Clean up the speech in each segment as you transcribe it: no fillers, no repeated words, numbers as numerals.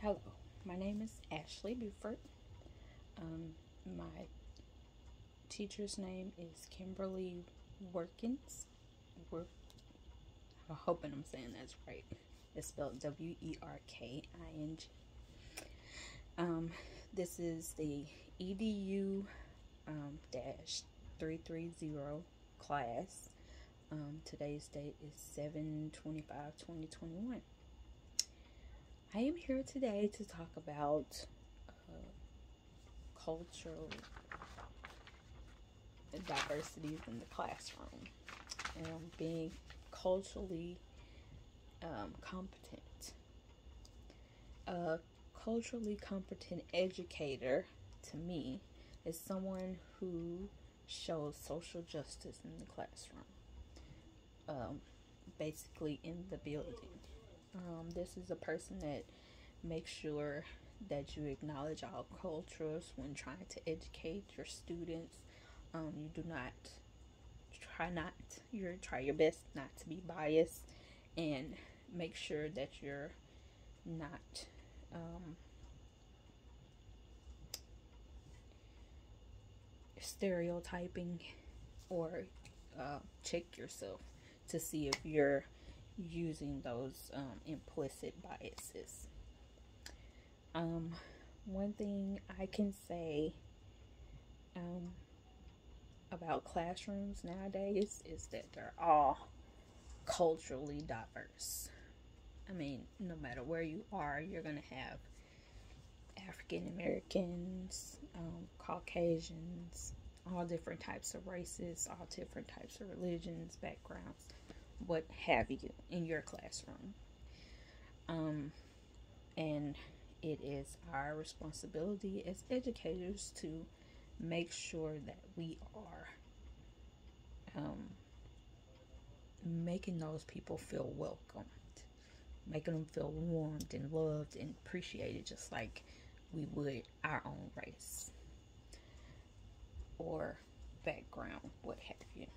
Hello, my name is Ashley Buford. My teacher's name is Kimberly Workins. I'm hoping I'm saying that's right. It's spelled Werking. This is the EDU 330 class. Today's date is 7/25/2021. I am here today to talk about cultural diversities in the classroom and being culturally competent. A culturally competent educator, to me, is someone who shows social justice in the classroom, basically in the building. This is a person that makes sure that you acknowledge all cultures when trying to educate your students. You do not try your best not to be biased, and make sure that you're not stereotyping, or check yourself to see if you're using those implicit biases. One thing I can say about classrooms nowadays is that they're all culturally diverse. I mean, no matter where you are, you're going to have African Americans, Caucasians, all different types of races, all different types of religions, backgrounds, what have you, in your classroom. And it is our responsibility as educators to make sure that we are making those people feel welcomed, making them feel warmed and loved and appreciated, just like we would our own race or background, what have you.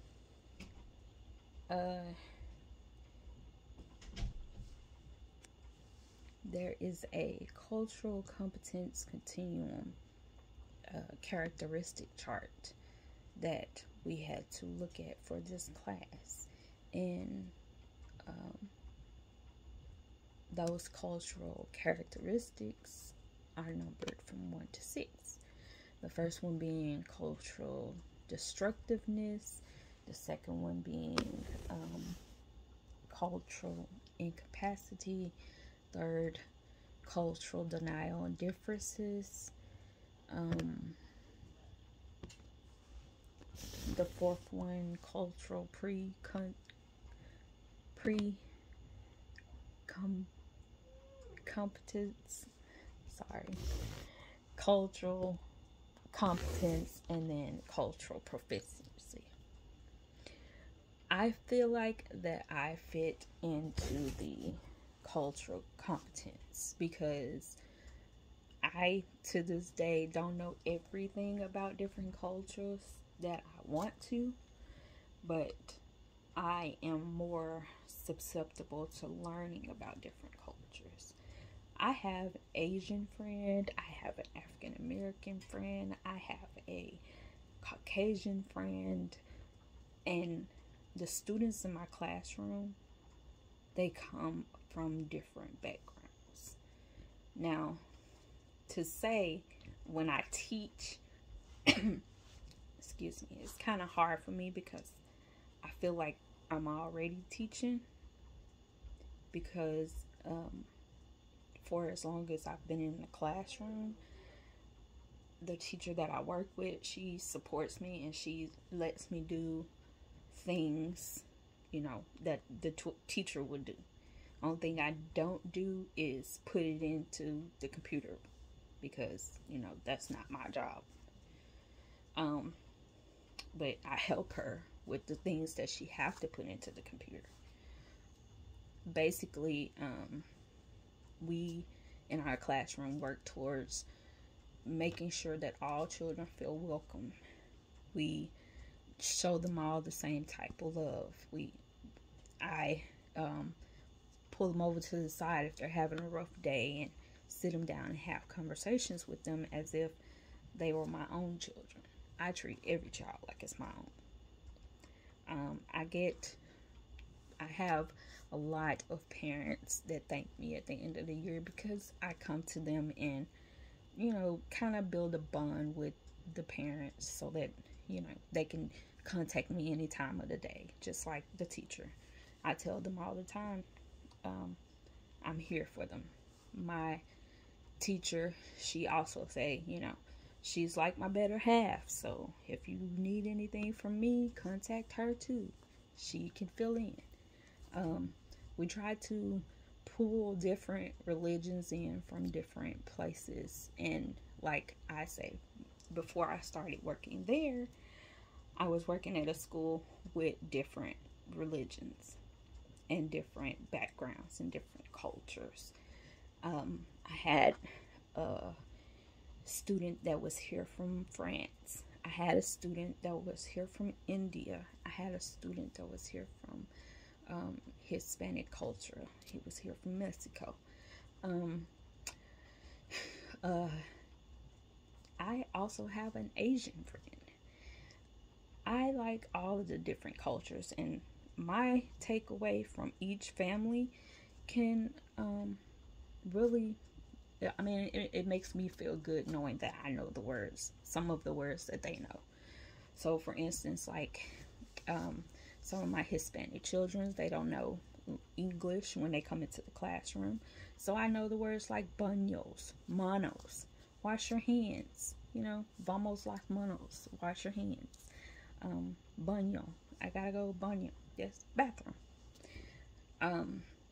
There is a cultural competence continuum characteristic chart that we had to look at for this class, and those cultural characteristics are numbered from 1 to 6. The first one being cultural destructiveness, the second one being cultural incapacity, third, cultural denial and differences, the fourth one, cultural competence, cultural competence, and then cultural proficiency. I feel like that I fit into the cultural competence because I, to this day, don't know everything about different cultures that I want to, but I am more susceptible to learning about different cultures. I have an Asian friend, I have an African American friend, I have a Caucasian friend, and the students in my classroom, they come from different backgrounds. Now, to say when I teach, excuse me, it's kind of hard for me because I feel like I'm already teaching, because for as long as I've been in the classroom, the teacher that I work with, she supports me and she lets me do things, that the teacher would do. Only thing I don't do is put it into the computer, because that's not my job. But I help her with the things that she have to put into the computer. Basically, we in our classroom work towards making sure that all children feel welcome. We show them all the same type of love. I pull them over to the side if they're having a rough day and sit them down and have conversations with them as if they were my own children. I treat every child like it's my own. I have a lot of parents that thank me at the end of the year because I come to them and, kind of build a bond with the parents so that, they can contact me any time of the day, just like the teacher. I tell them all the time, I'm here for them. My teacher, she also say, she's like my better half. So if you need anything from me, contact her too. She can fill in. We try to pull different religions in from different places. And like I say, before I started working there, I was working at a school with different religions and different backgrounds and different cultures. I had a student that was here from France. I had a student that was here from India. I had a student that was here from Hispanic culture. He was here from Mexico. I also have an Asian friend. I like all of the different cultures, and my takeaway from each family can really, it makes me feel good knowing that I know the words, some of the words that they know. So for instance, like some of my Hispanic children, they don't know English when they come into the classroom. So I know the words like baños, manos, wash your hands, vamos las manos, wash your hands. Baño, I gotta go baño, yes, bathroom.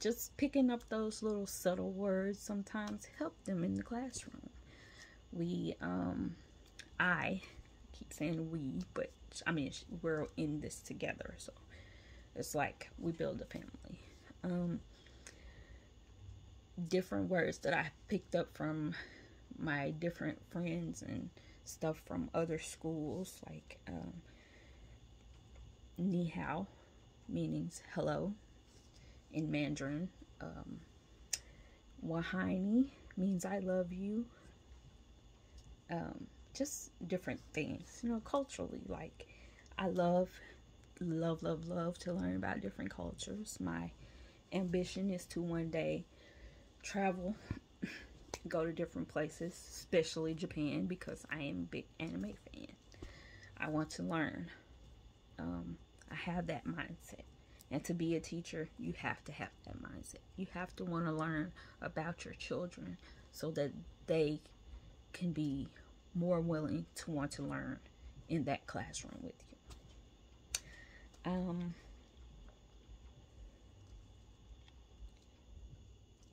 Just picking up those little subtle words sometimes help them in the classroom. I keep saying we, but we're in this together, so it's like we build a family. Different words that I picked up from my different friends and stuff from other schools, like ni hao, means hello in Mandarin. Wahine means I love you. Just different things, culturally. Like, I love to learn about different cultures. My ambition is to one day travel, go to different places, especially Japan, because I am a big anime fan. I want to learn. I have that mindset. And to be a teacher, you have to have that mindset. You have to want to learn about your children so that they can be more willing to want to learn in that classroom with you.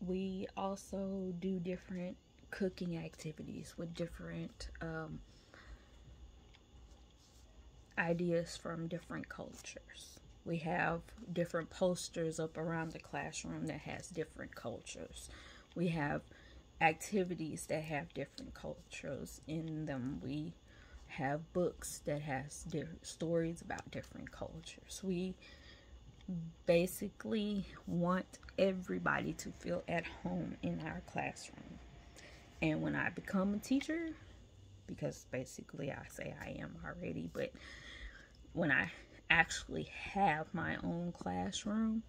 We also do different cooking activities with different ideas from different cultures. We have different posters up around the classroom that has different cultures. We have activities that have different cultures in them. We have books that has different stories about different cultures. We basically want everybody to feel at home in our classroom. And when I become a teacher, because basically I say I am already, but when I actually have my own classroom,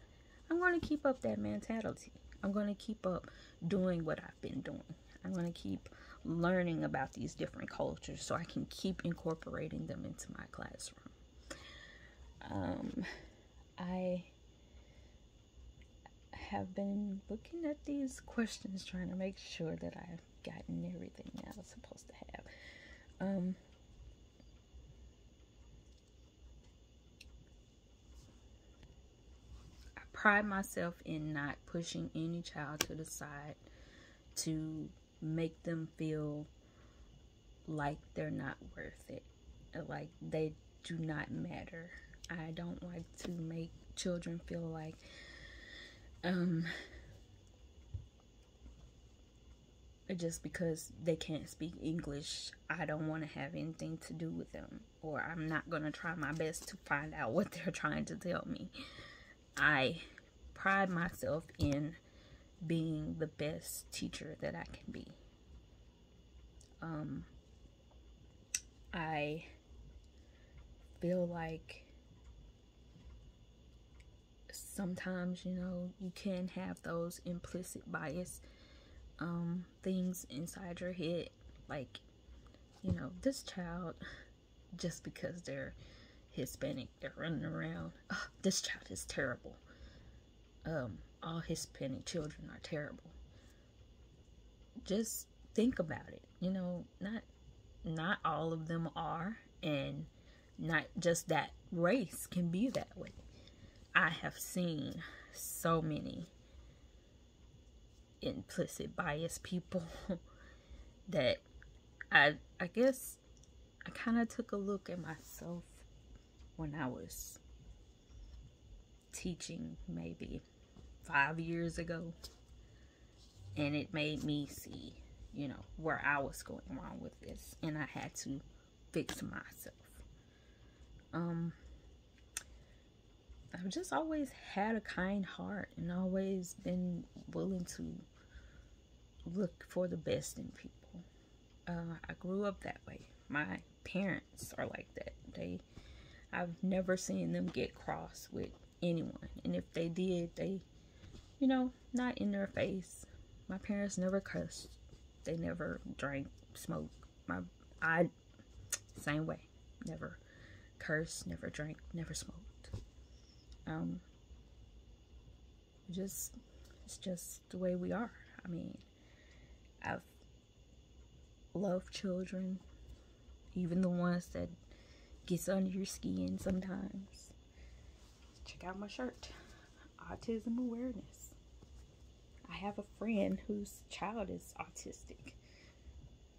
I'm going to keep up that mentality. I'm going to keep up doing what I've been doing. I'm going to keep learning about these different cultures so I can keep incorporating them into my classroom. I have been looking at these questions, trying to make sure that I've gotten everything that I was supposed to have. Pride myself in not pushing any child to the side to make them feel like they're not worth it, like they do not matter. I don't like to make children feel like just because they can't speak English, I don't want to have anything to do with them, or I'm not going to try my best to find out what they're trying to tell me. I pride myself in being the best teacher that I can be. I feel like sometimes, you can have those implicit bias things inside your head, like, this child, just because they're Hispanic, they're running around, oh, this child is terrible. All Hispanic children are terrible. Just think about it. Not all of them are, and not just that race can be that way. I have seen so many implicit bias people that I guess I kind of took a look at myself when I was teaching maybe 5 years ago, and it made me see, where I was going wrong with this, and I had to fix myself. I've just always had a kind heart and always been willing to look for the best in people. I grew up that way. My parents are like that. I've never seen them get cross with anyone, and if they did, they, not in their face. My parents never cussed. They never drank, smoked. Same way. Never cursed, never drank, never smoked. It's just the way we are. I mean, I've loved children, even the ones that gets under your skin sometimes. Check out my shirt, autism awareness. I have a friend whose child is autistic.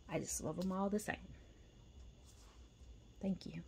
I just love them all the same. Thank you.